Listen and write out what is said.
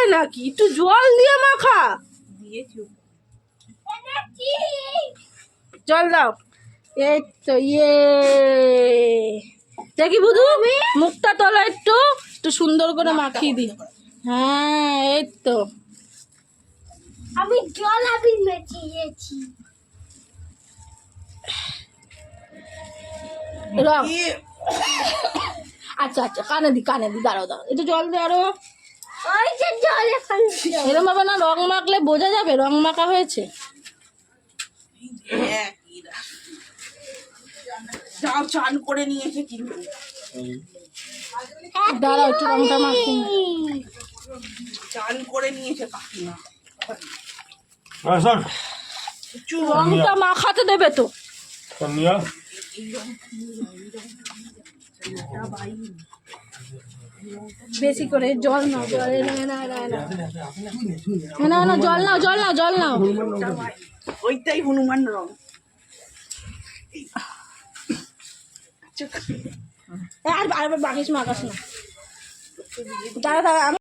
হয় নাকি? একটু জল দিয়ে মাখা। জল দাও। এই তো দেখি বুধু মুখটা তোলা একটু একটু সুন্দর করে মাখিয়ে দি। হ্যাঁ এই তো আমি জল মেখিয়েছি। আচ্ছা আচ্ছা কানে দি দাঁড়াও একটু জল দে আরো। ওই যে জল এখানে এরকম ভাবে না, রং মাখলে বোঝা যাবে রং মাখা হয়েছে। যাও চান করে নিয়েছে কিন্তু দাঁড়াও একটু রংটা মাখি। চান করে নিয়েছে কাকিমা। রংটা মাখাতে দেবে তো। বেশি করে জল নাও, জল নাও। ওইটাই হনুমান রং। আর বাকিস মাখাস না। দাঁড়া